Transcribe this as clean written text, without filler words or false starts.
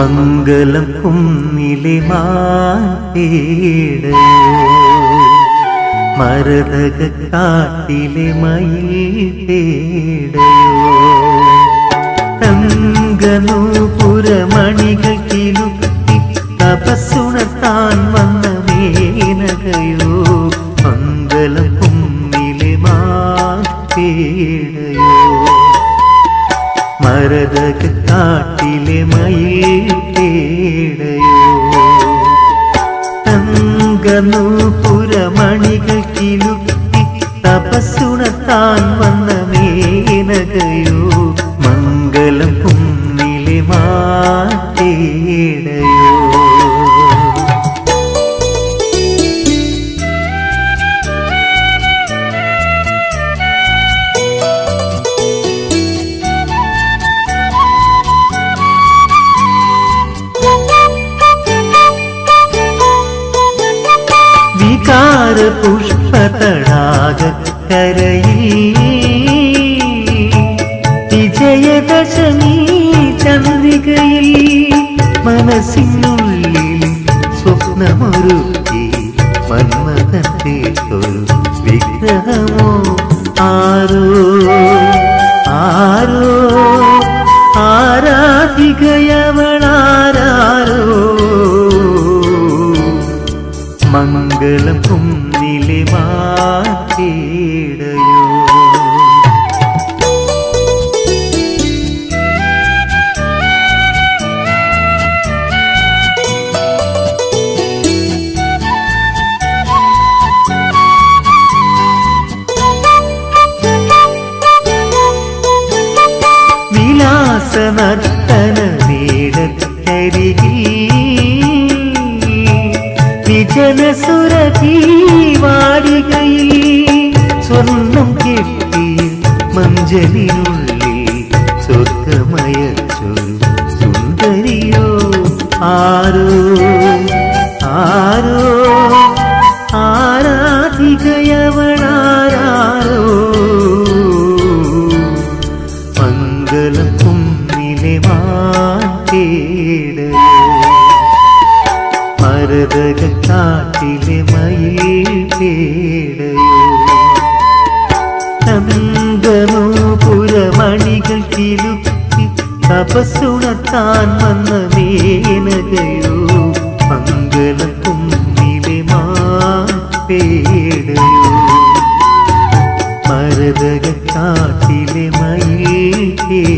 മംഗലം കുന്നിലെ മാടയോ മരതക കാട്ടിലെ മയിലേടയോ തങ്കനൂപുരമണികൾ കിലുക്കി തപസ്സുണർത്താൻ വന്ന മേനകയോ മംഗലം കുന്നിലെ മാടയോ മരതക കാട്ടിലെ മയിലേടയോ തങ്കനൂപുരമണികൾ കിലുക്കി തപസ്സുണർത്താൻ വന്ന മേനകയോ മംഗലം കുന്നിലെ മാടയോ പുഷ്പതടാകക്കരയിൽ വിജയദശമി ചന്ദ്രികയിൽ മനസ്സിനുള്ളിൽ സ്വപ്നമൊരുക്കി മന്മഥന്റെ ഒരു വിഗ്രഹമോ ആരോ ആരോ ആരാധികയവളാരോ മംഗലം കുന്നിലെ മാടയോ വിലാസനർത്തന നീടക്കരികിൽ വിജനസുരഭി വാടികയിൽ സ്വർണം കെട്ടിയ മഞ്ചലിനുള്ളിൽ സ്വർഗമയച്ചൊരു സുന്ദരിയോ ആരോ ആരോ ആരാധികയവളാരോ മംഗലം കുന്നിലെ മാടയോ മരതക കാട്ടിലെ മയിലേടയോ തങ്കനൂപുരമണികൾ കിലുക്കി തപസ്സുണർത്താൻ വന്ന മേനകയോ മംഗലം കുന്നിലെ മാടയോ മരതക കാട്ടിലെ മയിലേടയോ